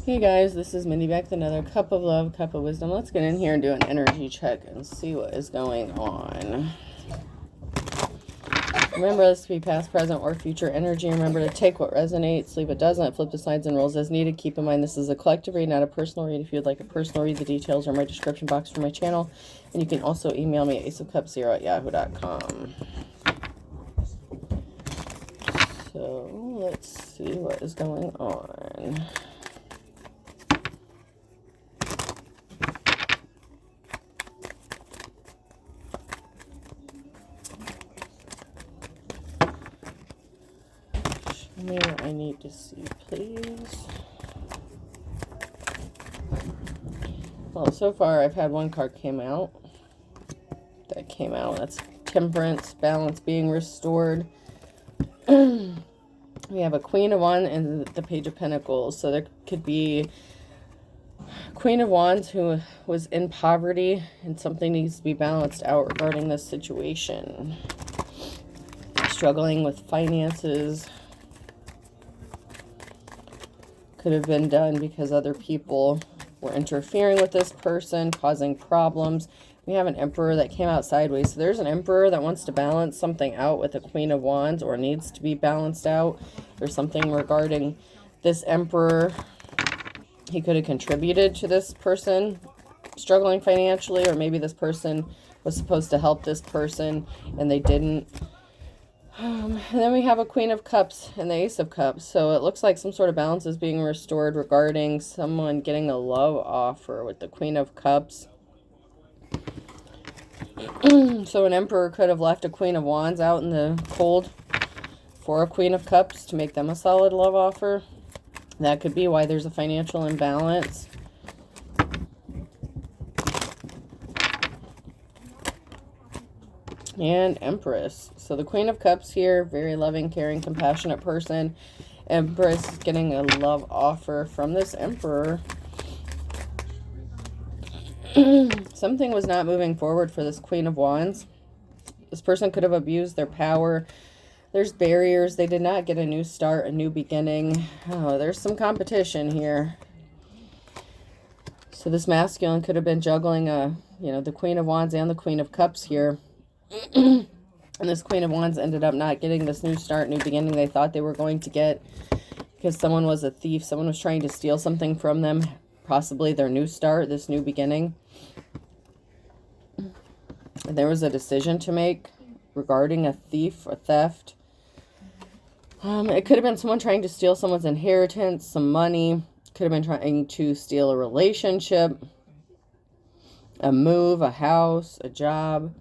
Hey guys, this is Mindy back with another cup of love, cup of wisdom. Let's get in here and do an energy check and see what is going on. Remember this to be past, present, or future energy. Remember to take what resonates, leave what doesn't, flip the sides and rolls as needed. Keep in mind this is a collective read, not a personal read. If you'd like a personal read, the details are in my description box for my channel. And you can also email me at aceofcups0@yahoo.com. So let's see what is going on. What I need to see, please. Well, so far I've had one card that came out. That's temperance, balance being restored. We have a Queen of Wands and the Page of Pentacles. So there could be Queen of Wands who was in poverty and something needs to be balanced out regarding this situation. Struggling with finances. Could have been done because other people were interfering with this person, causing problems. We have an Emperor that came out sideways. So there's an Emperor that wants to balance something out with a Queen of Wands, or needs to be balanced out. There's something regarding this Emperor. He could have contributed to this person struggling financially, or maybe this person was supposed to help this person and they didn't. And then we have a Queen of Cups and the Ace of Cups. So it looks like some sort of balance is being restored regarding someone getting a love offer with the Queen of Cups. So an Emperor could have left a Queen of Wands out in the cold for a Queen of Cups to make them a solid love offer. That could be why there's a financial imbalance. And Empress. So the Queen of Cups here, very loving, caring, compassionate person. Empress is getting a love offer from this Emperor. Something was not moving forward for this Queen of Wands. This person could have abused their power. There's barriers. They did not get a new start, a new beginning. Oh, there's some competition here. So this masculine could have been juggling the Queen of Wands and the Queen of Cups here. And this Queen of Wands ended up not getting this new start, new beginning they thought they were going to get, because someone was a thief. Someone was trying to steal something from them, possibly their new start, this new beginning. And there was a decision to make regarding a thief, a theft. It could have been someone trying to steal someone's inheritance, some money. Could have been trying to steal a relationship, a move, a house, a job.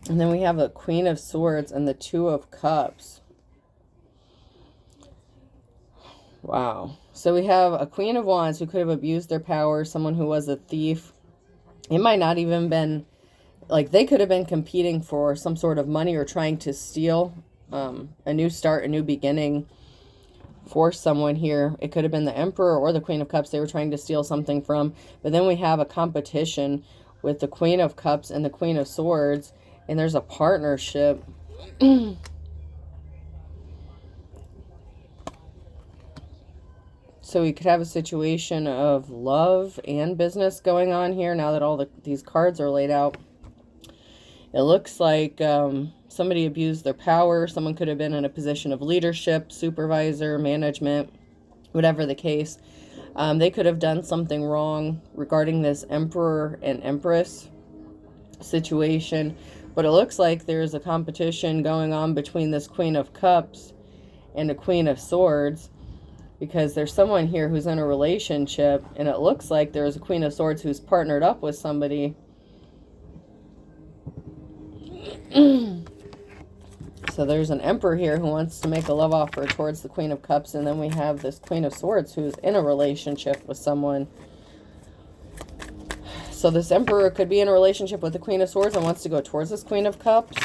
And then we have a Queen of Swords and the Two of Cups. Wow. So we have a Queen of Wands who could have abused their power, someone who was a thief. It might not even been, like, they could have been competing for some sort of money or trying to steal a new start, a new beginning for someone here. It could have been the Emperor or the Queen of Cups they were trying to steal something from. But then we have a competition with the Queen of Cups and the Queen of Swords. And there's a partnership. So we could have a situation of love and business going on here now that all these cards are laid out. It looks like somebody abused their power. Someone could have been in a position of leadership, supervisor, management, whatever the case. They could have done something wrong regarding this Emperor and Empress situation. But it looks like there's a competition going on between this Queen of Cups and a Queen of Swords, because there's someone here who's in a relationship, and it looks like there's a Queen of Swords who's partnered up with somebody. So there's an Emperor here who wants to make a love offer towards the Queen of Cups, and then we have this Queen of Swords who's in a relationship with someone. So this Emperor could be in a relationship with the Queen of Swords and wants to go towards this Queen of Cups.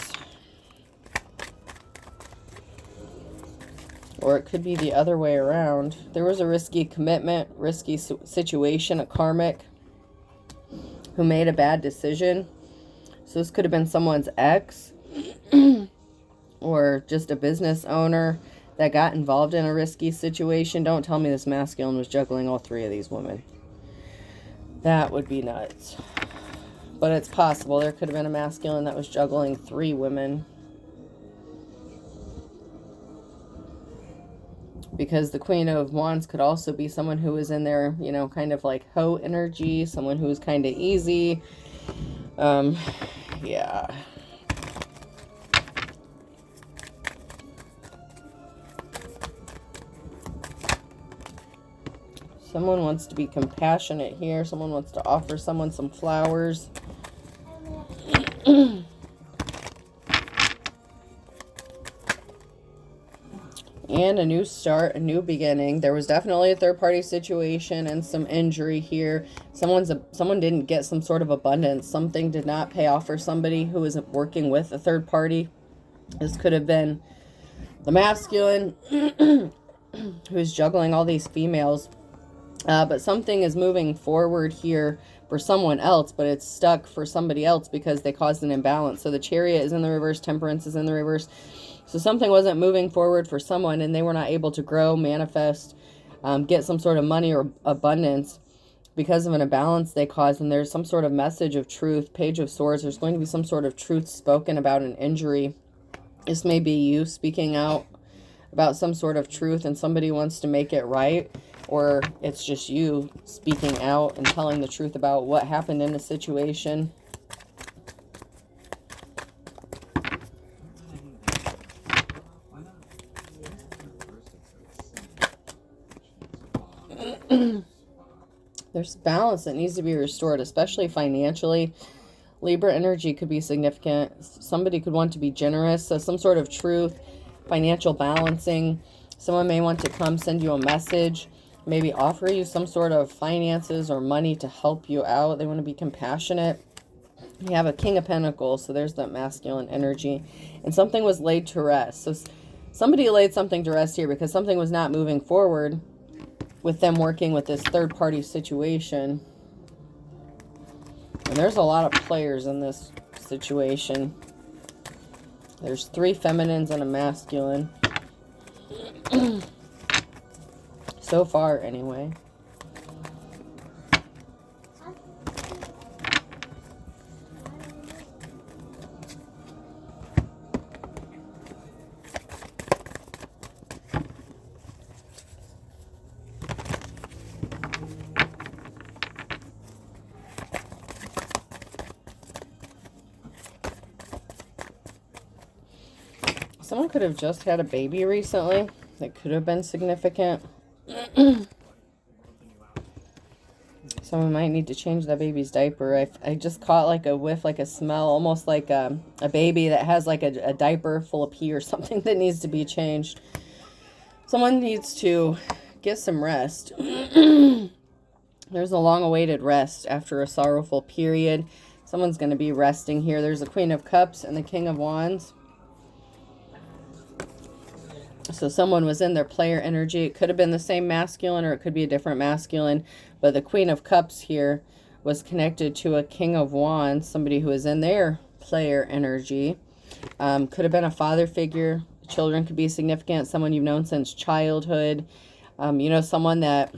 Or it could be the other way around. There was a risky commitment, risky situation, a karmic who made a bad decision. So this could have been someone's ex or just a business owner that got involved in a risky situation. Don't tell me this masculine was juggling all 3 of these women. That would be nuts. But it's possible. There could have been a masculine that was juggling 3 women. Because the Queen of Wands could also be someone who is in there, you know, kind of like hoe energy. Someone who is kind of easy. Yeah. Someone wants to be compassionate here. Someone wants to offer someone some flowers. And a new start, a new beginning. There was definitely a third-party situation and some injury here. Someone didn't get some sort of abundance. Something did not pay off for somebody who is working with a third party. This could have been the masculine who is juggling all these females. But something is moving forward here for someone else, but it's stuck for somebody else because they caused an imbalance. So the Chariot is in the reverse, Temperance is in the reverse. So something wasn't moving forward for someone, and they were not able to grow, manifest, get some sort of money or abundance because of an imbalance they caused. And there's some sort of message of truth, Page of Swords. There's going to be some sort of truth spoken about an injury. This may be you speaking out about some sort of truth, and somebody wants to make it right. Or it's just you speaking out and telling the truth about what happened in a situation. There's balance that needs to be restored, especially financially. Libra energy could be significant. Somebody could want to be generous. So some sort of truth, financial balancing. Someone may want to come send you a message, maybe offer you some sort of finances or money to help you out. They want to be compassionate. You have a King of Pentacles, so there's that masculine energy. And something was laid to rest. So somebody laid something to rest here because something was not moving forward with them working with this third-party situation. And there's a lot of players in this situation. There's 3 feminines and a masculine. So far, anyway. Someone could have just had a baby recently. That could have been significant. Someone might need to change that baby's diaper. I just caught like a whiff, like a smell, almost like a baby that has like a diaper full of pee or something that needs to be changed. Someone needs to get some rest. There's a long-awaited rest after a sorrowful period. Someone's going to be resting here. There's a Queen of Cups and the King of Wands. So someone was in their player energy. It could have been the same masculine or it could be a different masculine. But the Queen of Cups here was connected to a King of Wands, somebody who is in their player energy. Could have been a father figure. Children could be significant. Someone you've known since childhood. You know, someone that,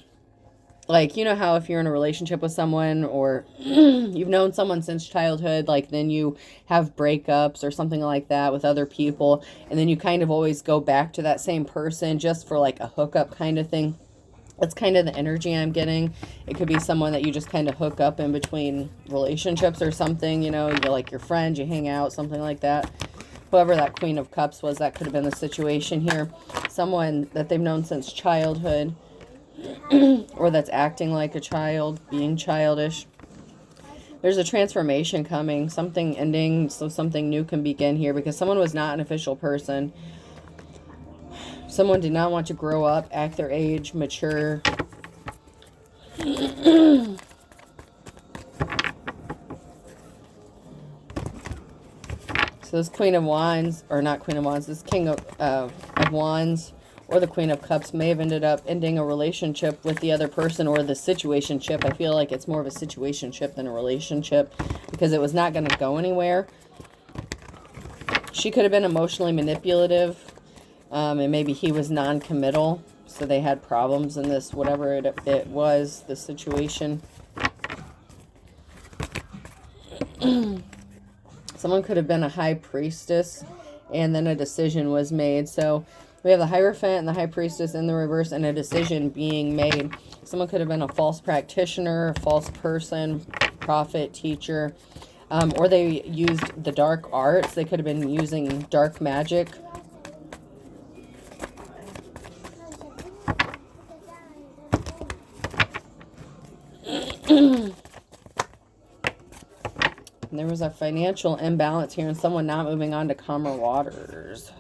like, you know how if you're in a relationship with someone or you've known someone since childhood, like then you have breakups or something like that with other people, and then you kind of always go back to that same person just for like a hookup kind of thing. That's kind of the energy I'm getting. It could be someone that you just kind of hook up in between relationships or something, you know, you're like your friend, you hang out, something like that. Whoever that Queen of Cups was, that could have been the situation here. Someone that they've known since childhood. Or that's acting like a child, being childish. There's a transformation coming, something ending, so something new can begin here, because someone was not an official person. Someone did not want to grow up, act their age, mature. So this Queen of Wands, or not Queen of Wands, this King of Wands, or the Queen of Cups may have ended up ending a relationship with the other person, or the situationship. I feel like it's more of a situationship than a relationship because it was not going to go anywhere. She could have been emotionally manipulative. And maybe he was non-committal, so they had problems in this, whatever it was, the situation. Someone could have been a high priestess, and then a decision was made. So we have the Hierophant and the high priestess in the reverse, and a decision being made. Someone could have been a false practitioner, a false person, prophet, teacher, or they used the dark arts. They could have been using dark magic. And there was a financial imbalance here and someone not moving on to calmer waters.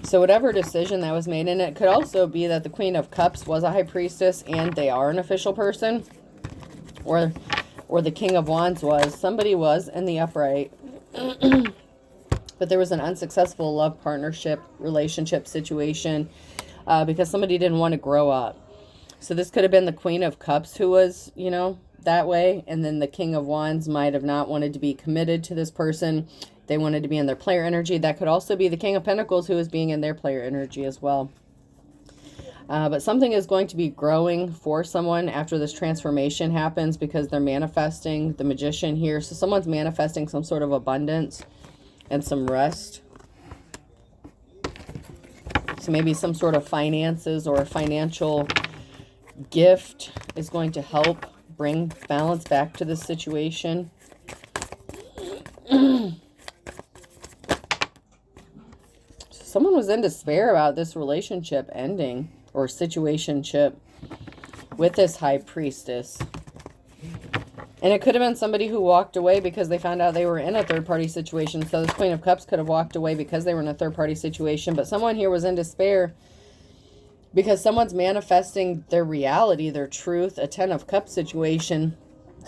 So whatever decision that was made, and it could also be that the Queen of Cups was a high priestess and they are an official person, or the King of Wands was. Somebody was in the upright, but there was an unsuccessful love partnership, relationship situation, because somebody didn't want to grow up. So this could have been the Queen of Cups who was, you know, that way, and then the King of Wands might have not wanted to be committed to this person. They wanted to be in their player energy. That could also be the King of Pentacles who is being in their player energy as well. But something is going to be growing for someone after this transformation happens, because they're manifesting the Magician here. So someone's manifesting some sort of abundance and some rest. So maybe some sort of finances or a financial gift is going to help bring balance back to this situation. Someone was in despair about this relationship ending or situationship with this high priestess. And it could have been somebody who walked away because they found out they were in a third-party situation. So this Queen of Cups could have walked away because they were in a third-party situation. But someone here was in despair because someone's manifesting their reality, their truth, a 10 of Cups situation.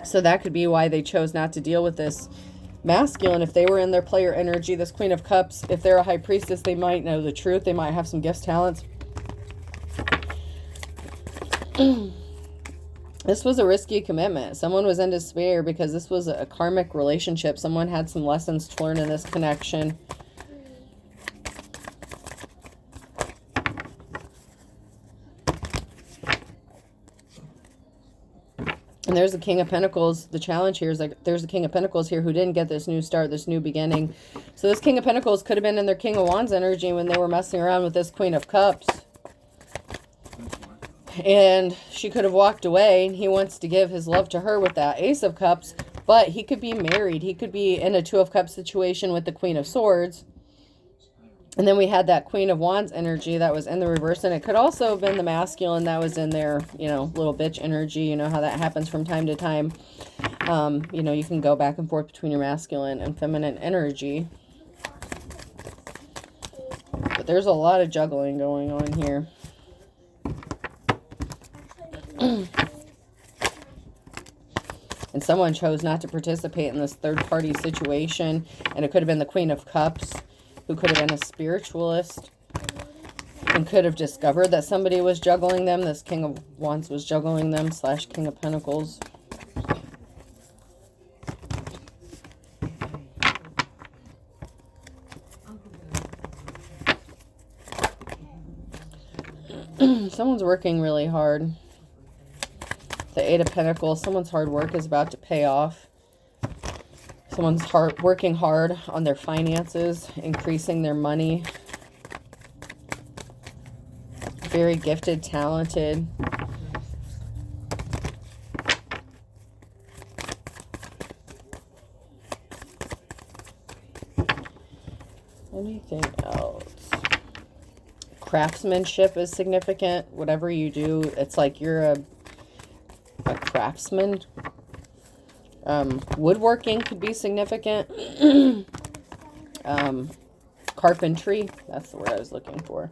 So that could be why they chose not to deal with this masculine. If they were in their player energy, this Queen of Cups, if they're a high priestess, they might know the truth. They might have some gifts, talents. This was a risky commitment. Someone was in despair because this was a karmic relationship. Someone had some lessons to learn in this connection. And there's the King of Pentacles. The challenge here is like there's the King of Pentacles here who didn't get this new start, this new beginning. So this King of Pentacles could have been in their King of Wands energy when they were messing around with this Queen of Cups. And she could have walked away, and he wants to give his love to her with that Ace of Cups. But he could be married. He could be in a Two of Cups situation with the Queen of Swords. And then we had that Queen of Wands energy that was in the reverse. And it could also have been the masculine that was in their, you know, little bitch energy. You know how that happens from time to time. You know, you can go back and forth between your masculine and feminine energy. But there's a lot of juggling going on here. And someone chose not to participate in this third-party situation. And it could have been the Queen of Cups, who could have been a spiritualist and could have discovered that somebody was juggling them. This King of Wands was juggling them / King of Pentacles. Someone's working really hard. The Eight of Pentacles, someone's hard work is about to pay off. Someone's working hard on their finances, increasing their money. Very gifted, talented. Anything else? Craftsmanship is significant. Whatever you do, it's like you're a craftsman. Woodworking could be significant. Carpentry, that's the word I was looking for.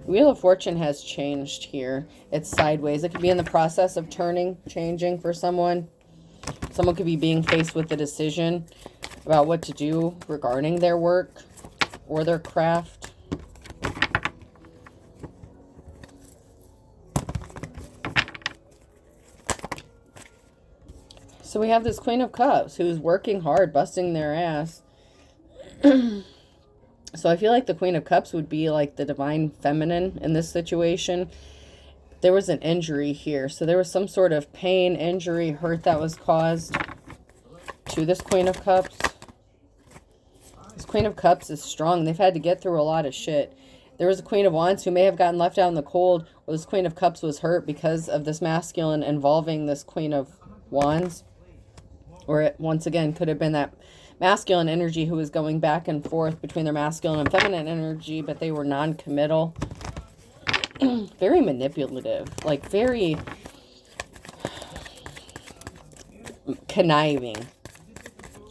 Wheel of Fortune has changed here. It's sideways. It could be in the process of turning, changing for someone. Someone could be being faced with a decision about what to do regarding their work or their craft. So we have this Queen of Cups who's working hard, busting their ass. So I feel like the Queen of Cups would be like the divine feminine in this situation. There was an injury here. So there was some sort of pain, injury, hurt that was caused to this Queen of Cups. This Queen of Cups is strong. They've had to get through a lot of shit. There was a Queen of Wands who may have gotten left out in the cold, or this Queen of Cups was hurt because of this masculine involving this Queen of Wands. Or it, once again, could have been that masculine energy who was going back and forth between their masculine and feminine energy, but they were non-committal. Very manipulative, like very conniving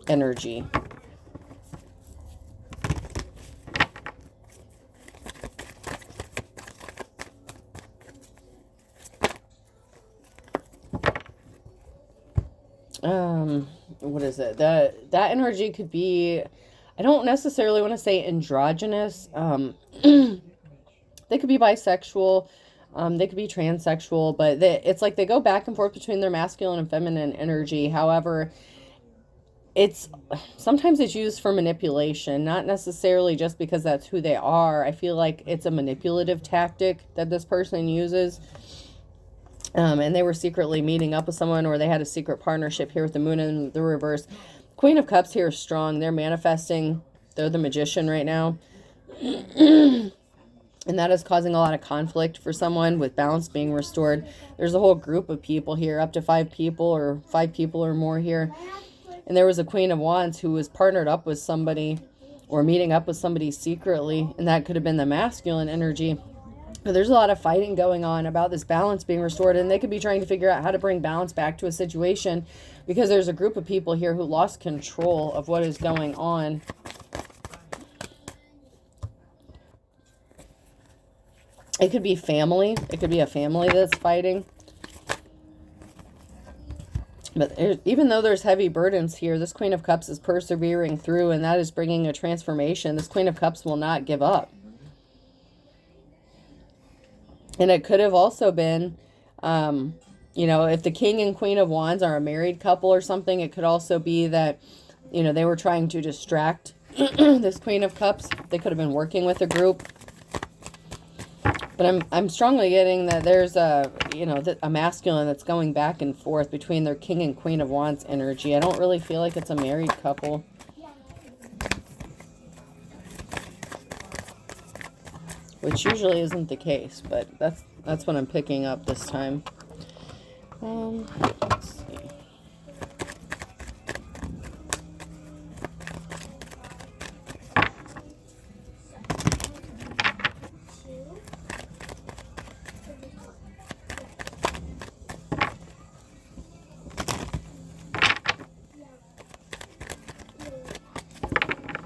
energy. What is it? That energy could be, I don't necessarily want to say androgynous. They could be bisexual. They could be transsexual, but it's like they go back and forth between their masculine and feminine energy. However, sometimes it's used for manipulation, not necessarily just because that's who they are. I feel like it's a manipulative tactic that this person uses. And they were secretly meeting up with someone, or they had a secret partnership here with the moon in the reverse. Queen of Cups here is strong. They're manifesting. They're the magician right now. And that is causing a lot of conflict for someone with balance being restored. There's a whole group of people here, up to 5 people or 5 people or more here. And there was a Queen of Wands who was partnered up with somebody or meeting up with somebody secretly. And that could have been the masculine energy. But there's a lot of fighting going on about this balance being restored. And they could be trying to figure out how to bring balance back to a situation, because there's a group of people here who lost control of what is going on. It could be family. It could be a family that's fighting. But even though there's heavy burdens here, this Queen of Cups is persevering through, and that is bringing a transformation. This Queen of Cups will not give up. And it could have also been, you know, if the King and Queen of Wands are a married couple or something, it could also be that, you know, they were trying to distract this Queen of Cups. They could have been working with a group. But I'm strongly getting that there's a, you know, a masculine that's going back and forth between their King and Queen of Wands energy. I don't really feel like it's a married couple. Which usually isn't the case, but that's what I'm picking up this time. Let's see.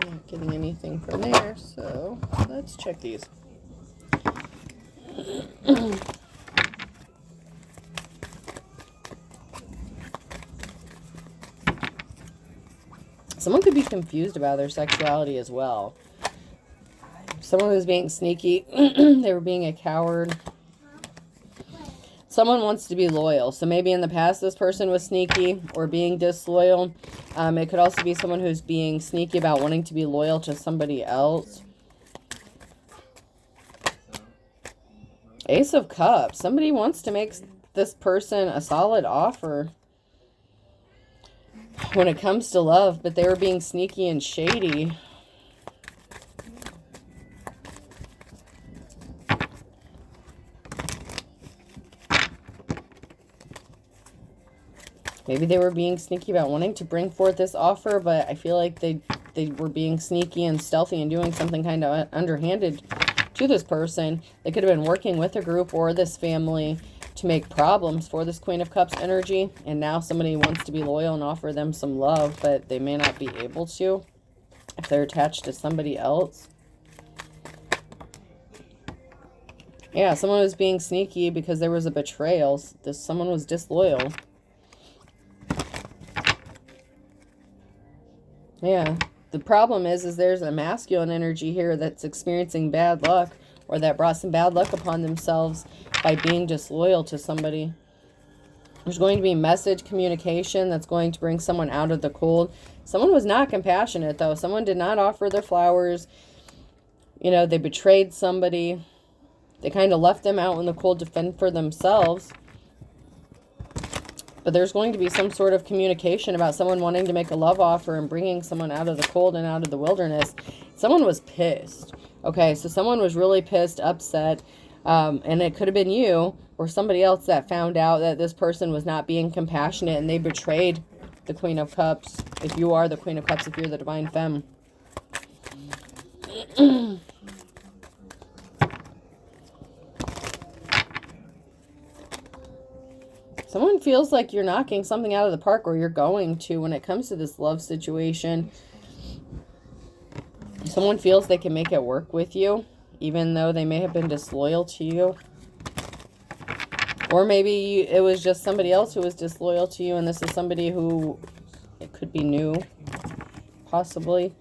Not getting anything from there, so let's check these. Someone could be confused about their sexuality as well. Someone was being sneaky. They were being a coward. Someone wants to be loyal. So maybe in the past this person was sneaky or being disloyal. It could also be someone who's being sneaky about wanting to be loyal to somebody else. Ace of Cups. Somebody wants to make this person a solid offer when it comes to love, but they were being sneaky and shady. Maybe they were being sneaky about wanting to bring forth this offer, but I feel like they were being sneaky and stealthy and doing something kind of underhanded to this person. They could have been working with a group or this family to make problems for this Queen of Cups energy, and now somebody wants to be loyal and offer them some love, but they may not be able to if they're attached to somebody else. Yeah, someone was being sneaky because there was a betrayal. Someone was disloyal. Yeah, the problem is there's a masculine energy here that's experiencing bad luck, or that brought some bad luck upon themselves by being disloyal to somebody. There's going to be message communication that's going to bring someone out of the cold. Someone was not compassionate, though. Someone did not offer their flowers. You know, they betrayed somebody. They kind of left them out in the cold to fend for themselves. But there's going to be some sort of communication about someone wanting to make a love offer and bringing someone out of the cold and out of the wilderness. Someone was pissed. Okay, so someone was really pissed, upset. And it could have been you or somebody else that found out that this person was not being compassionate and they betrayed the Queen of Cups. If you are the Queen of Cups, if you're the Divine Femme. Someone feels like you're knocking something out of the park, or you're going to, when it comes to this love situation. Someone feels they can make it work with you, even though they may have been disloyal to you. Or maybe it was just somebody else who was disloyal to you, and this is somebody who, it could be new, possibly.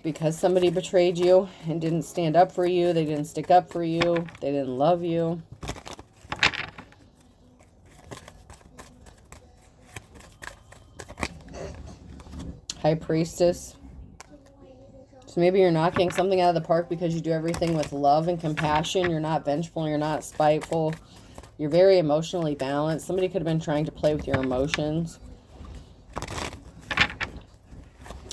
Because somebody betrayed you and didn't stand up for you, they didn't stick up for you, they didn't love you. High Priestess. So maybe you're knocking something out of the park because you do everything with love and compassion. You're not vengeful. You're not spiteful. You're very emotionally balanced. Somebody could have been trying to play with your emotions.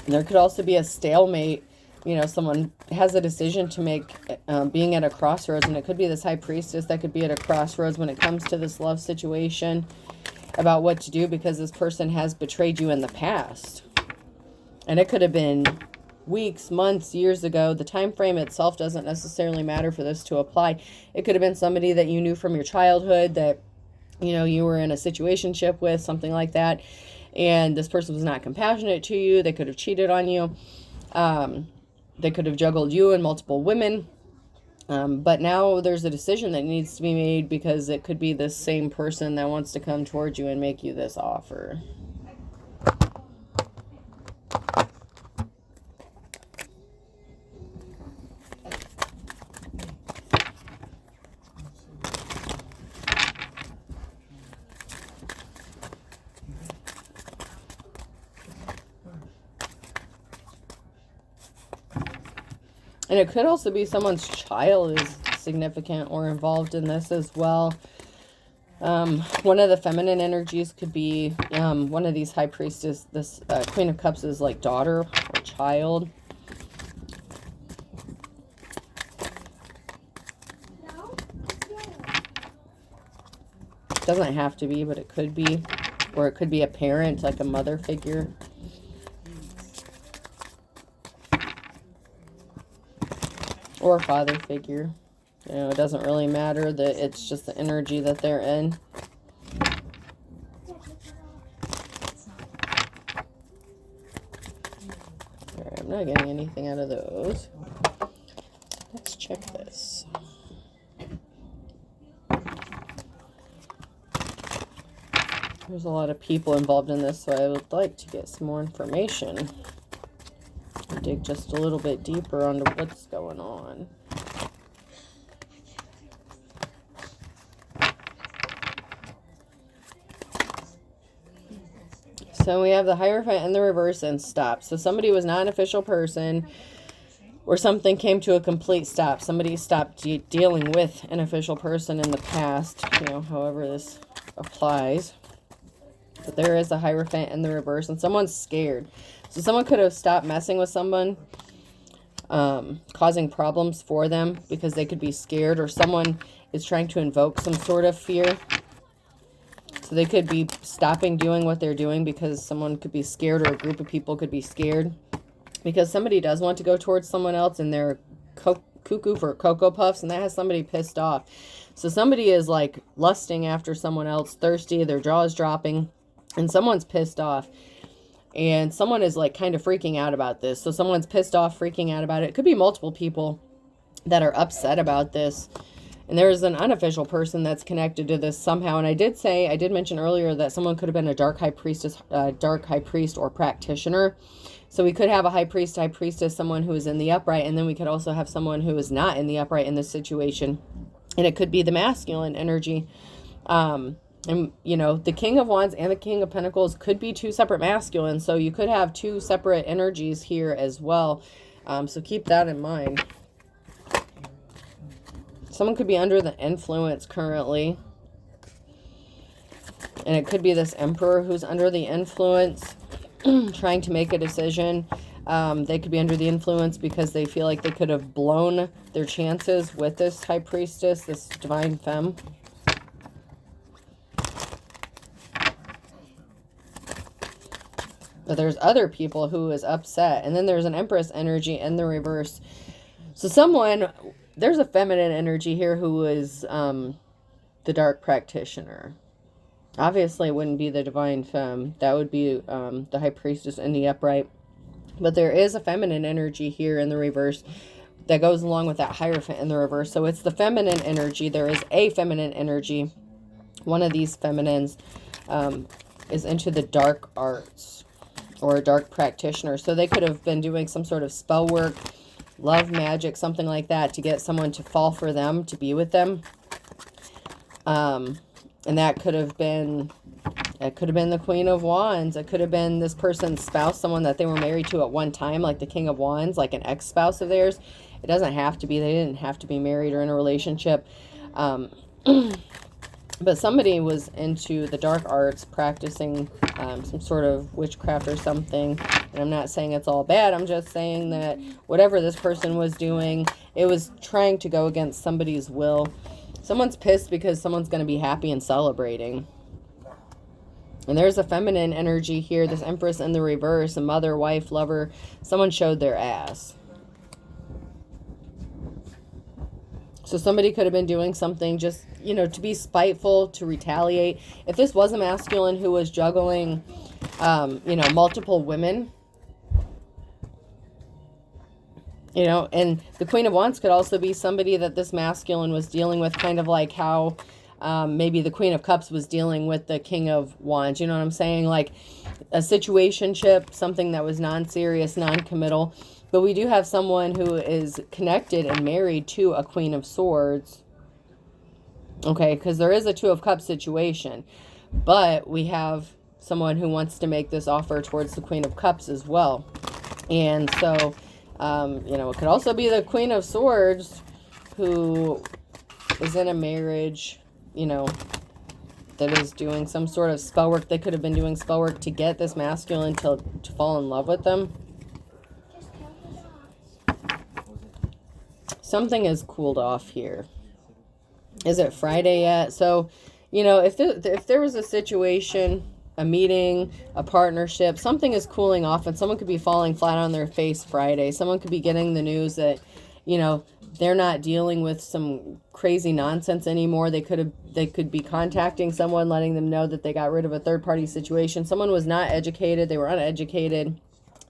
There could also be a stalemate. You know, someone has a decision to make, being at a crossroads. And it could be this High Priestess that could be at a crossroads when it comes to this love situation about what to do, because this person has betrayed you in the past. And it could have been weeks, months, years ago. The time frame itself doesn't necessarily matter for this to apply. It could have been somebody that you knew from your childhood that, you know, you were in a situationship with, something like that. And this person was not compassionate to you. They could have cheated on you. They could have juggled you and multiple women. But now there's a decision that needs to be made, because it could be this same person that wants to come towards you and make you this offer. And it could also be someone's child is significant or involved in this as well. One of the feminine energies could be one of these High Priestess, this Queen of Cups is like daughter or child. Doesn't have to be, but it could be. Or it could be a parent, like a mother figure. Or a father figure. You know, it doesn't really matter. That it's just the energy that they're in. Alright, I'm not getting anything out of those. Let's check this. There's a lot of people involved in this, so I would like to get some more information. Dig just a little bit deeper onto what's going on. So we have the Hierophant in the reverse and stop. So somebody was not an official person, or something came to a complete stop. Somebody stopped dealing with an official person in the past, you know, however this applies. But there is a Hierophant in the reverse, and someone's scared. So someone could have stopped messing with someone, causing problems for them because they could be scared, or someone is trying to invoke some sort of fear. So they could be stopping doing what they're doing because someone could be scared, or a group of people could be scared. Because somebody does want to go towards someone else, and they're cuckoo for Cocoa Puffs, and that has somebody pissed off. So somebody is like lusting after someone else, thirsty, their jaw is dropping, and someone's pissed off. And someone is like kind of freaking out about this. So someone's pissed off, freaking out about it. It could be multiple people that are upset about this. And there's an unofficial person that's connected to this somehow. And I did mention earlier that someone could have been a dark high priest or practitioner. So we could have a high priestess, someone who is in the upright. And then we could also have someone who is not in the upright in this situation. And it could be the masculine energy. And, you know, the King of Wands and the King of Pentacles could be two separate masculines. So you could have two separate energies here as well. So keep that in mind. Someone could be under the influence currently. And it could be this Emperor who's under the influence, trying to make a decision. They could be under the influence because they feel like they could have blown their chances with this High Priestess, this Divine Femme. But there's other people who is upset. And then there's an Empress energy in the reverse. So someone, there's a feminine energy here who is the Dark Practitioner. Obviously, it wouldn't be the Divine Femme. That would be the High Priestess in the upright. But there is a feminine energy here in the reverse that goes along with that Hierophant in the reverse. So it's the feminine energy. There is a feminine energy. One of these feminines is into the dark arts or a dark practitioner. So they could have been doing some sort of spell work, love magic, something like that to get someone to fall for them, to be with them. And that could have been, it could have been the Queen of Wands. It could have been this person's spouse, someone that they were married to at one time, like the King of Wands, like an ex-spouse of theirs. It doesn't have to be. They didn't have to be married or in a relationship. But somebody was into the dark arts, practicing some sort of witchcraft or something. And I'm not saying it's all bad. I'm just saying that whatever this person was doing, it was trying to go against somebody's will. Someone's pissed because someone's going to be happy and celebrating. And there's a feminine energy here. This Empress in the reverse, a mother, wife, lover. Someone showed their ass. So somebody could have been doing something just, you know, to be spiteful, to retaliate. If this was a masculine who was juggling, you know, multiple women, you know, and the Queen of Wands could also be somebody that this masculine was dealing with, kind of like how maybe the Queen of Cups was dealing with the King of Wands. You know what I'm saying? Like a situationship, something that was non-serious, non-committal. But we do have someone who is connected and married to a Queen of Swords. Okay, because there is a Two of Cups situation. But we have someone who wants to make this offer towards the Queen of Cups as well. And so, you know, it could also be the Queen of Swords who is in a marriage, you know, that is doing some sort of spell work. They could have been doing spell work to get this masculine to fall in love with them. Something has cooled off here. Is it Friday yet? So, you know, if there was a situation, a meeting, a partnership, something is cooling off and someone could be falling flat on their face Friday. Someone could be getting the news that, you know, they're not dealing with some crazy nonsense anymore. They could be contacting someone, letting them know that they got rid of a third-party situation. Someone was not educated. They were uneducated.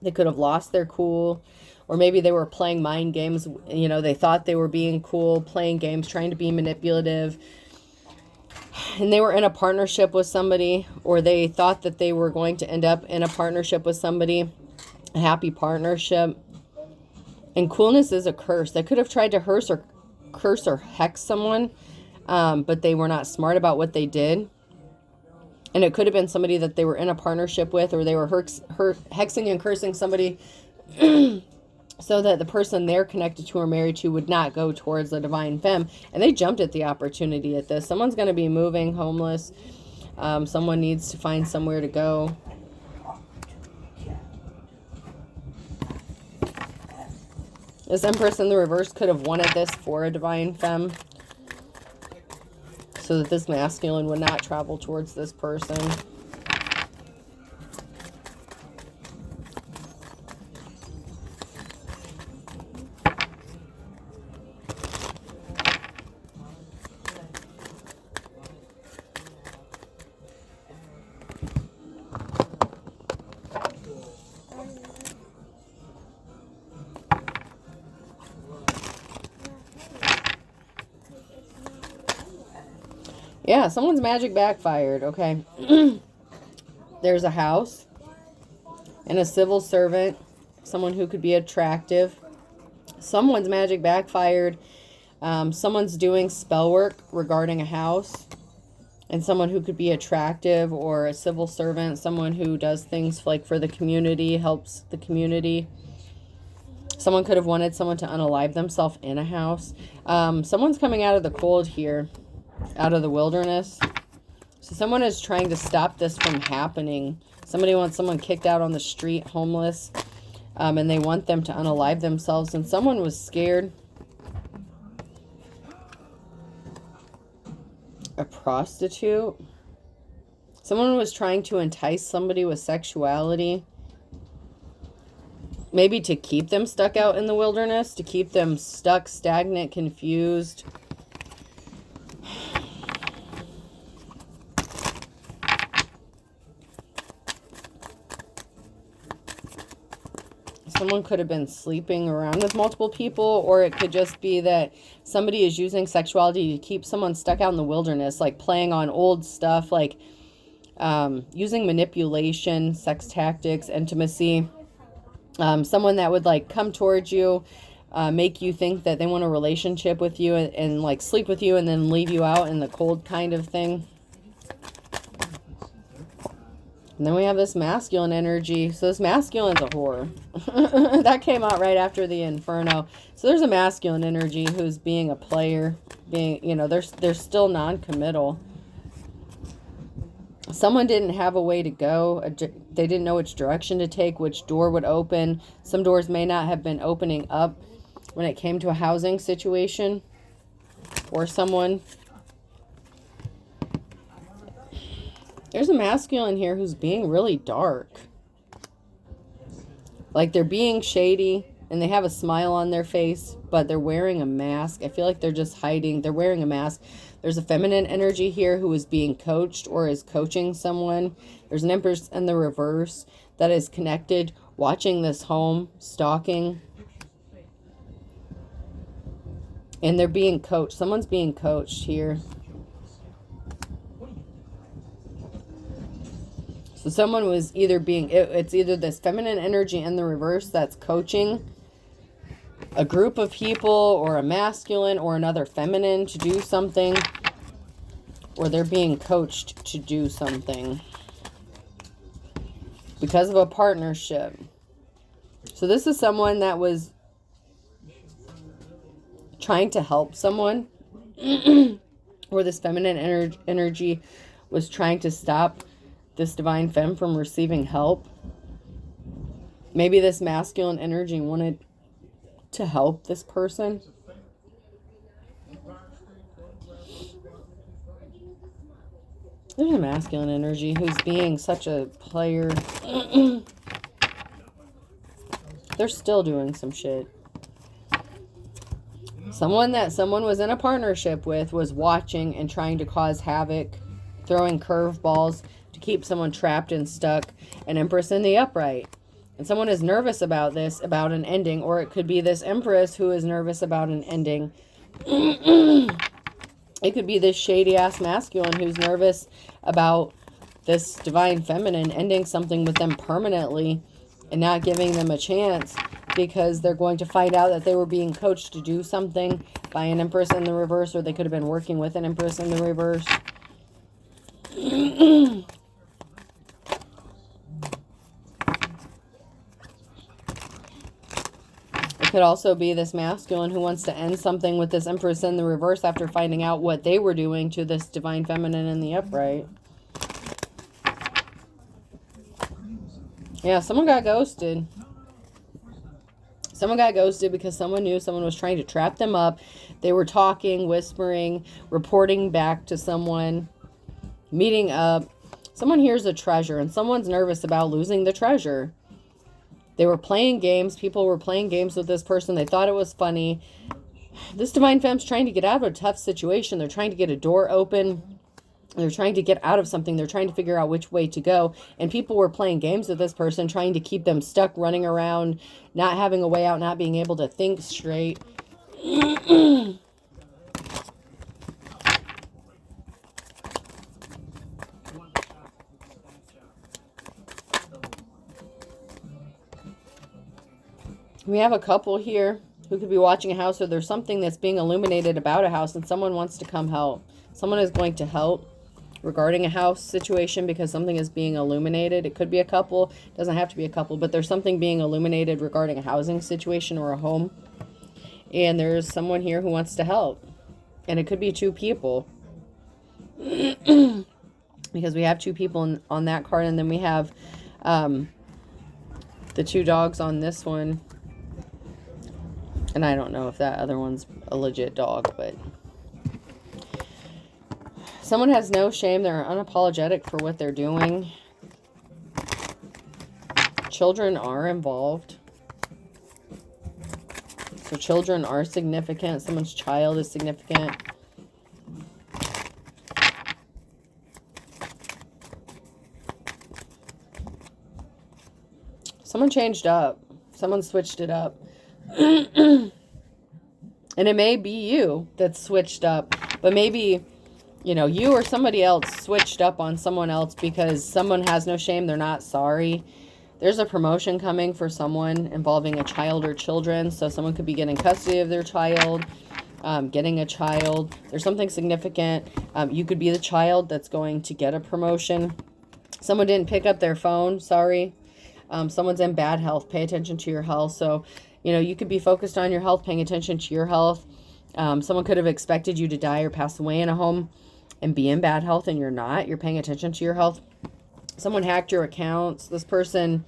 They could have lost their cool. Or maybe they were playing mind games. You know, they thought they were being cool, playing games, trying to be manipulative. And they were in a partnership with somebody, or they thought that they were going to end up in a partnership with somebody, a happy partnership. And coolness is a curse. They could have tried to curse or hex someone, but they were not smart about what they did. And it could have been somebody that they were in a partnership with, or they were hexing and cursing somebody so that the person they're connected to or married to would not go towards the Divine Femme. And they jumped at the opportunity at this. Someone's going to be moving, homeless. Someone needs to find somewhere to go. This Empress in the reverse could have wanted this for a Divine Femme, so that this masculine would not travel towards this person. Yeah, someone's magic backfired, okay? There's a house and a civil servant, someone who could be attractive. Someone's magic backfired. Someone's doing spell work regarding a house. and someone who could be attractive, or a civil servant, someone who does things like for the community, helps the community. Someone could have wanted someone to unalive themselves in a house. Someone's coming out of the cold here, out of the wilderness. So someone is trying to stop this from happening. Somebody wants someone kicked out on the street, homeless, and they want them to unalive themselves. And someone was scared. A prostitute. Someone was trying to entice somebody with sexuality. Maybe to keep them stuck out in the wilderness, to keep them stuck, stagnant, confused. Someone could have been sleeping around with multiple people, or it could just be that somebody is using sexuality to keep someone stuck out in the wilderness, like playing on old stuff, like using manipulation, sex tactics, intimacy. Someone that would like come towards you, make you think that they want a relationship with you, and like sleep with you and then leave you out in the cold kind of thing. And then we have this masculine energy. So this masculine's a whore. That came out right after the Inferno. So there's a masculine energy who's being a player, being, you know, they're still non-committal. Someone didn't have a way to go. They didn't know which direction to take, which door would open. Some doors may not have been opening up when it came to a housing situation or someone. There's a masculine here who's being really dark. Like they're being shady and they have a smile on their face, but they're wearing a mask. I feel like they're just hiding. They're wearing a mask. There's a feminine energy here who is being coached or is coaching someone. There's an Empress in the reverse that is connected, watching this home, stalking. And they're being coached. Someone's being coached here. So someone was either being, it's either this feminine energy in the reverse that's coaching a group of people, or a masculine or another feminine to do something, or they're being coached to do something because of a partnership. So this is someone that was trying to help someone, or this feminine energy was trying to stop this divine femme from receiving help. Maybe this masculine energy wanted to help this person. There's a masculine energy who's being such a player. They're still doing some shit. Someone that someone was in a partnership with was watching and trying to cause havoc, throwing curveballs to keep someone trapped and stuck. An Empress in the upright. And someone is nervous about this, about an ending. Or it could be this Empress who is nervous about an ending. It could be this shady-ass masculine who's nervous about this divine feminine ending something with them permanently and not giving them a chance, because they're going to find out that they were being coached to do something by an Empress in the reverse, or they could have been working with an Empress in the reverse. Could also be this masculine who wants to end something with this Empress in the reverse after finding out what they were doing to this divine feminine in the upright. Yeah, someone got ghosted. Someone got ghosted because someone knew someone was trying to trap them up. They were talking, whispering, reporting back to someone, meeting up. Someone hears a treasure and someone's nervous about losing the treasure. They were playing games. People were playing games with this person. They thought it was funny. This divine femme's trying to get out of a tough situation. They're trying to get a door open. They're trying to get out of something. They're trying to figure out which way to go. And people were playing games with this person, trying to keep them stuck, running around, not having a way out, not being able to think straight. We have a couple here who could be watching a house, or there's something that's being illuminated about a house and someone wants to come help. Someone is going to help, regarding a house situation because something is being illuminated. It could be a couple, it doesn't have to be a couple, but there's something being illuminated regarding a housing situation or a home. And there's someone here who wants to help. And it could be two people. Because we have two people on that card, and then we have the two dogs on this one. And I don't know if that other one's a legit dog, but someone has no shame. They're unapologetic for what they're doing. Children are involved. So children are significant. Someone's child is significant. Someone changed up. Someone switched it up. And it may be you that switched up. But maybe, you know, you or somebody else switched up on someone else because someone has no shame. They're not sorry. There's a promotion coming for someone involving a child or children. So someone could be getting custody of their child, getting a child. There's something significant. You could be the child that's going to get a promotion. Someone didn't pick up their phone. Sorry. Someone's in bad health. Pay attention to your health. So, you know, you could be focused on your health, paying attention to your health. Someone could have expected you to die or pass away in a home and be in bad health, and you're not. You're paying attention to your health. Someone hacked your accounts. This person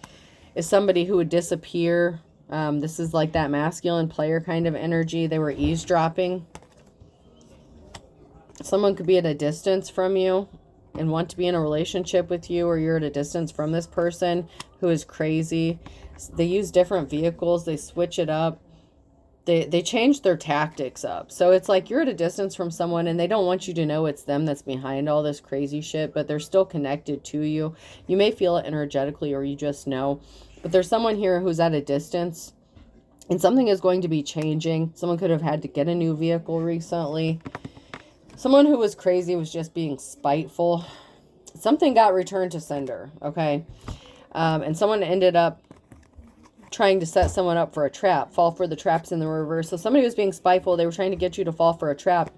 is somebody who would disappear. This is like that masculine player kind of energy. They were eavesdropping. Someone could be at a distance from you and want to be in a relationship with you, or you're at a distance from this person who is crazy. They use different vehicles. They switch it up. They change their tactics up. So it's like you're at a distance from someone and they don't want you to know it's them that's behind all this crazy shit, but they're still connected to you. You may feel it energetically, or you just know. But there's someone here who's at a distance and something is going to be changing. Someone could have had to get a new vehicle recently. Someone who was crazy was just being spiteful. Something got returned to sender, okay? And someone ended up trying to set someone up for a trap, fall for the traps in the reverse. So somebody was being spiteful. They were trying to get you to fall for a trap.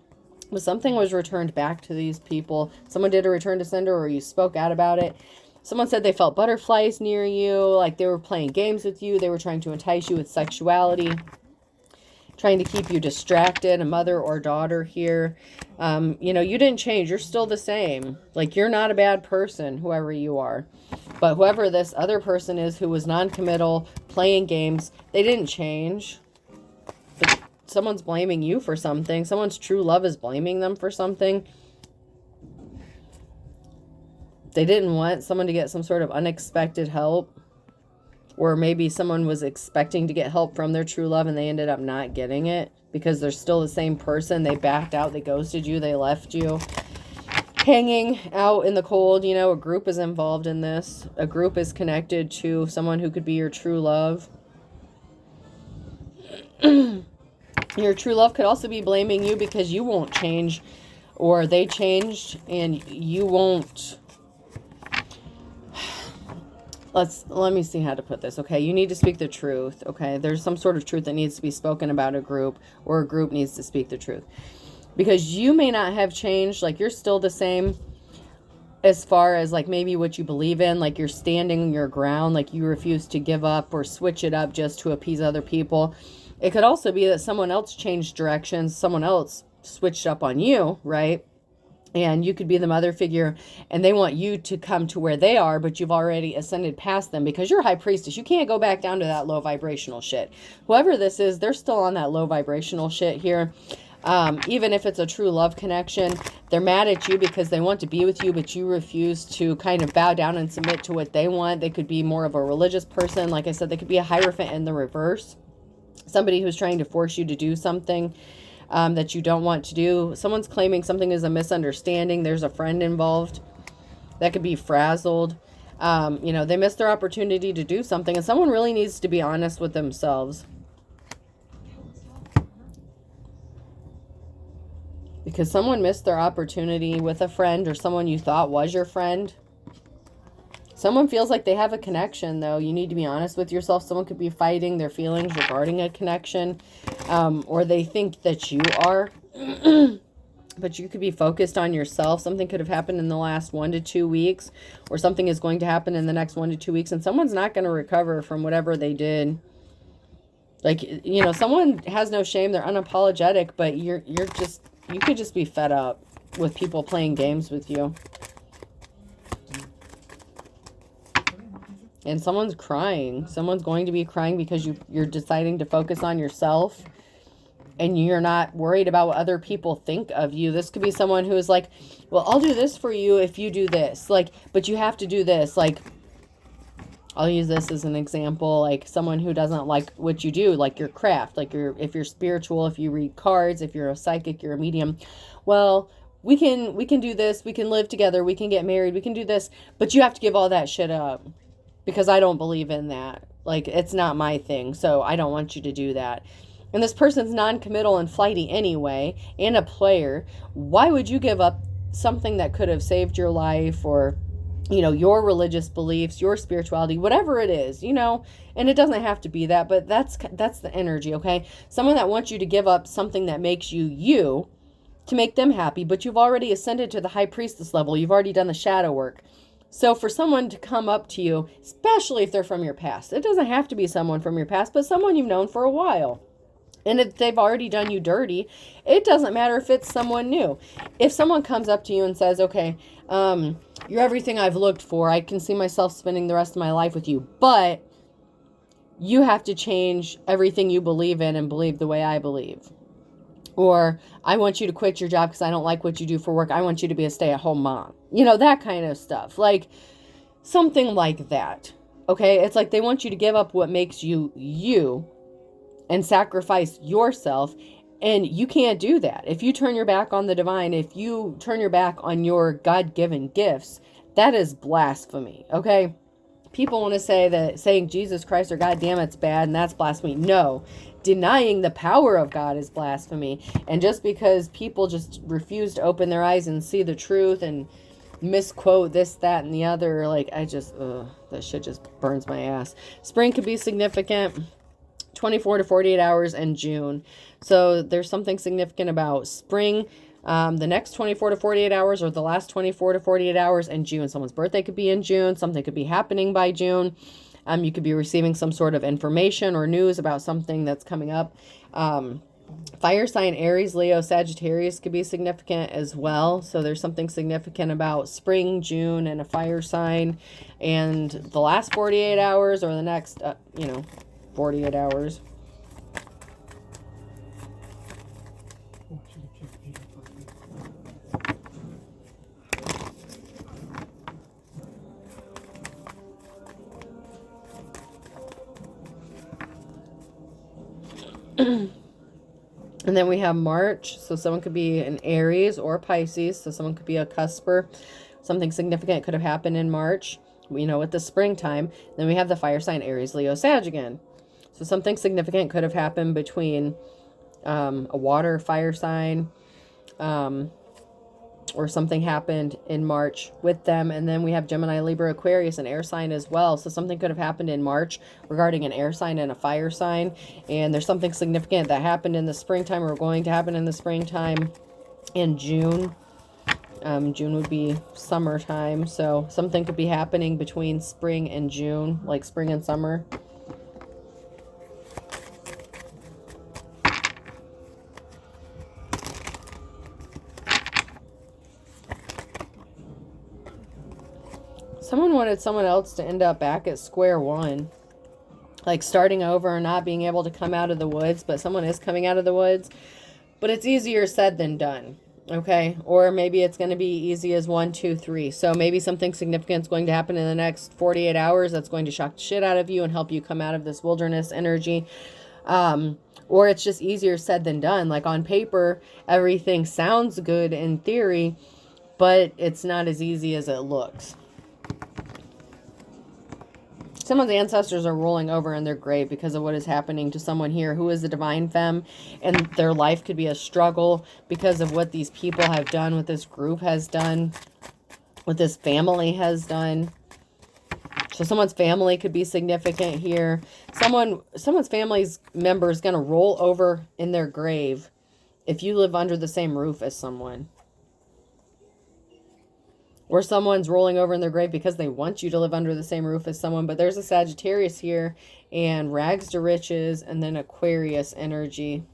But something was returned back to these people. Someone did a return to sender, or you spoke out about it. Someone said they felt butterflies near you, like they were playing games with you. They were trying to entice you with sexuality, trying to keep you distracted, a mother or daughter here. You know, you didn't change. You're still the same. Like, you're not a bad person, whoever you are. But whoever this other person is who was non-committal, playing games, they didn't change. But someone's blaming you for something. Someone's true love is blaming them for something. They didn't want someone to get some sort of unexpected help. Or maybe someone was expecting to get help from their true love and they ended up not getting it because they're still the same person. They backed out. They ghosted you. They left you hanging out in the cold. You know, a group is involved in this. A group is connected to someone who could be your true love. Your true love could also be blaming you because you won't change, or they changed and you won't. Let me see how to put this. Okay, you need to speak the truth. Okay, there's some sort of truth that needs to be spoken about a group, or a group needs to speak the truth. Because you may not have changed, like you're still the same as far as like maybe what you believe in, like you're standing your ground, like you refuse to give up or switch it up just to appease other people. It could also be that someone else changed directions, someone else switched up on you, right? And you could be the mother figure and they want you to come to where they are, but you've already ascended past them because you're high priestess. You can't go back down to that low vibrational shit. Whoever this is, they're still on that low vibrational shit here. Even if it's a true love connection, they're mad at you because they want to be with you, but you refuse to kind of bow down and submit to what they want. They could be more of a religious person. Like I said, they could be a Hierophant in the reverse. Somebody who's trying to force you to do something that you don't want to do. Someone's claiming something is a misunderstanding. There's a friend involved that could be frazzled. You know, they missed their opportunity to do something, and someone really needs to be honest with themselves. Because someone missed their opportunity with a friend or someone you thought was your friend. Someone feels like they have a connection, though. You need to be honest with yourself. Someone could be fighting their feelings regarding a connection. Or they think that you are. but you could be focused on yourself. Something could have happened in the last 1 to 2 weeks, or something is going to happen in the next 1 to 2 weeks, and someone's not going to recover from whatever they did. Like, you know, someone has no shame. They're unapologetic, but you could just be fed up with people playing games with you. And someone's crying. Someone's going to be crying because you're deciding to focus on yourself. And you're not worried about what other people think of you. This could be someone who is like, well, I'll do this for you if you do this. Like, but you have to do this. Like, I'll use this as an example. Like, someone who doesn't like what you do, like your craft. Like, if you're spiritual, if you read cards, if you're a psychic, you're a medium. Well, we can do this. We can live together. We can get married. We can do this. But you have to give all that shit up. Because I don't believe in that. Like, it's not my thing. So I don't want you to do that. And this person's non-committal and flighty anyway, and a player. Why would you give up something that could have saved your life, or, you know, your religious beliefs, your spirituality, whatever it is, you know? And it doesn't have to be that, but that's the energy, okay? Someone that wants you to give up something that makes you you to make them happy, but you've already ascended to the high priestess level. You've already done the shadow work. So for someone to come up to you, especially if they're from your past, it doesn't have to be someone from your past, but someone you've known for a while. And if they've already done you dirty, it doesn't matter if it's someone new. If someone comes up to you and says, okay, you're everything I've looked for. I can see myself spending the rest of my life with you. But you have to change everything you believe in and believe the way I believe. Or I want you to quit your job because I don't like what you do for work. I want you to be a stay-at-home mom. You know, that kind of stuff. Like, something like that. Okay? It's like they want you to give up what makes you you and sacrifice yourself, and you can't do that. If you turn your back on the divine, if you turn your back on your God-given gifts, that is blasphemy, okay? People want to say that saying Jesus Christ or God damn it's bad, and that's blasphemy. No, denying the power of God is blasphemy. And just because people just refuse to open their eyes and see the truth and misquote this, that, and the other, like, that shit just burns my ass. Spring could be significant. 24 to 48 hours in June. So there's something significant about spring, the next 24 to 48 hours, or the last 24 to 48 hours in June. Someone's birthday could be in June. Something could be happening by June. You could be receiving some sort of information or news about something that's coming up. Fire sign Aries, Leo, Sagittarius could be significant as well. So there's something significant about spring, June, and a fire sign. And the last 48 hours, or the next, 48 hours. And then we have March. So someone could be an Aries or Pisces. So someone could be a cusper. Something significant could have happened in March, with the springtime. Then we have the fire sign Aries, Leo, Sag again. So something significant could have happened between a water fire sign, or something happened in March with them. And then we have Gemini, Libra, Aquarius, an air sign as well. So something could have happened in March regarding an air sign and a fire sign. And there's something significant that happened in the springtime, or going to happen in the springtime in June. June would be summertime. So something could be happening between spring and June, like spring and summer. Someone wanted someone else to end up back at square one. Like starting over and not being able to come out of the woods, but someone is coming out of the woods. But it's easier said than done. Okay? Or maybe it's going to be easy as 1, 2, 3. So maybe something significant is going to happen in the next 48 hours that's going to shock the shit out of you and help you come out of this wilderness energy. Or it's just easier said than done. Like on paper, everything sounds good in theory, but it's not as easy as it looks. Someone's ancestors are rolling over in their grave because of what is happening to someone here who is a divine femme, and their life could be a struggle because of what these people have done, what this group has done, what this family has done. So someone's family could be significant here. Someone's family's member is going to roll over in their grave if you live under the same roof as someone. Or someone's rolling over in their grave because they want you to live under the same roof as someone. But there's a Sagittarius here and rags to riches and then Aquarius energy.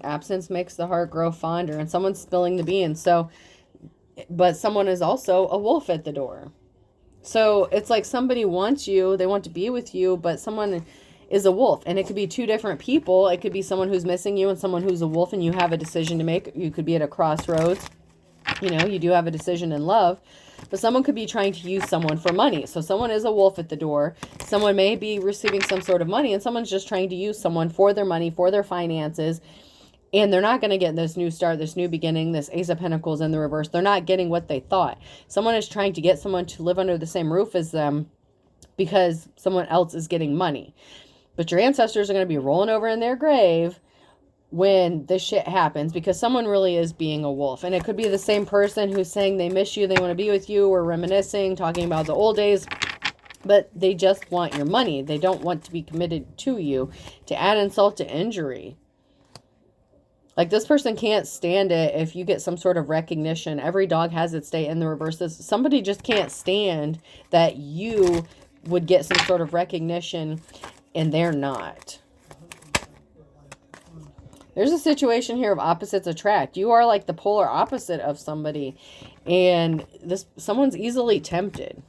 Absence makes the heart grow fonder, and someone's spilling the beans. So, but someone is also a wolf at the door. So it's like somebody wants you, they want to be with you, but someone is a wolf. And it could be two different people. It could be someone who's missing you and someone who's a wolf, and you have a decision to make. You could be at a crossroads. You know, you do have a decision in love, but someone could be trying to use someone for money. So someone is a wolf at the door. Someone may be receiving some sort of money, and someone's just trying to use someone for their money, for their finances. And they're not going to get this new start, this new beginning, this Ace of Pentacles in the reverse. They're not getting what they thought. Someone is trying to get someone to live under the same roof as them because someone else is getting money. But your ancestors are going to be rolling over in their grave when this shit happens, because someone really is being a wolf. And it could be the same person who's saying they miss you, they want to be with you, or reminiscing, talking about the old days, but they just want your money. They don't want to be committed to you. To add insult to injury, like this person can't stand it if you get some sort of recognition. Every dog has its day in the reverse. Somebody just can't stand that you would get some sort of recognition and they're not. There's a situation here of opposites attract. You are like the polar opposite of somebody, and someone's easily tempted.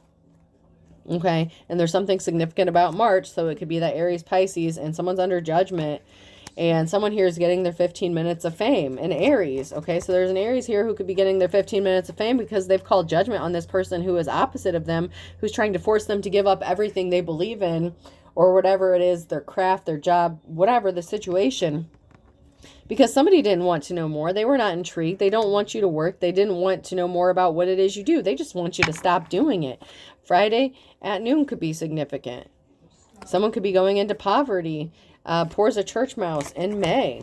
Okay, and there's something significant about March, so it could be that Aries, Pisces, and someone's under judgment, and someone here is getting their 15 minutes of fame. An Aries, okay, so there's an Aries here who could be getting their 15 minutes of fame because they've called judgment on this person who is opposite of them, who's trying to force them to give up everything they believe in, or whatever it is, their craft, their job, whatever the situation. Because somebody didn't want to know more. They were not intrigued. They don't want you to work. They didn't want to know more about what it is you do. They just want you to stop doing it. Friday at noon could be significant. Someone could be going into poverty. Pours a church mouse in May.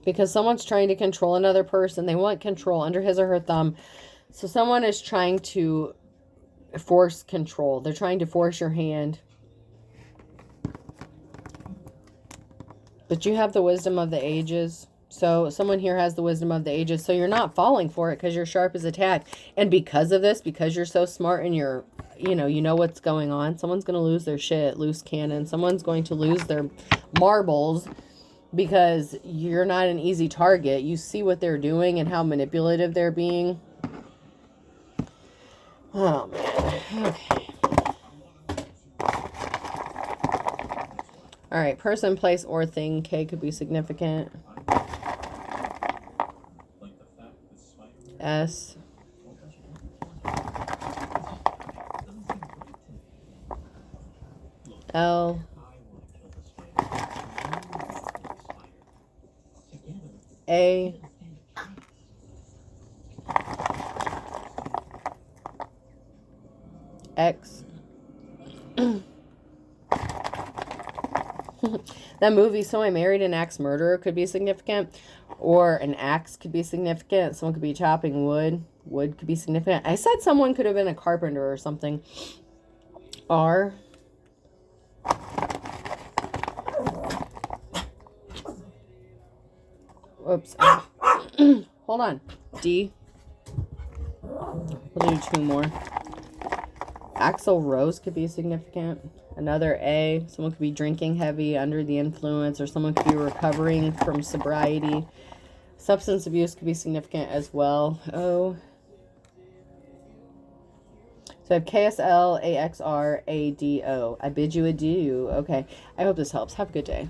Because someone's trying to control another person. They want control under his or her thumb. So someone is trying to force control. They're trying to force your hand. But you have the wisdom of the ages. So someone here has the wisdom of the ages. So you're not falling for it because you're sharp as a tack. And because of this, because you're so smart and you're, you know what's going on, someone's going to lose their shit, loose cannon. Someone's going to lose their marbles because you're not an easy target. You see what they're doing and how manipulative they're being. Oh, man. Okay. All right. Person, place, or thing. K could be significant. S. L. A. X. That movie, So I Married an Axe Murderer, could be significant. Or an axe could be significant. Someone could be chopping wood. Wood could be significant. I said someone could have been a carpenter or something. R. Oops. Hold on. D. We'll do two more. Axl Rose could be significant. Another A. Someone could be drinking heavy, under the influence, or someone could be recovering from sobriety. Substance abuse could be significant as well. O. So I have KSL, AXR, ADO. I bid you adieu. Okay. I hope this helps. Have a good day.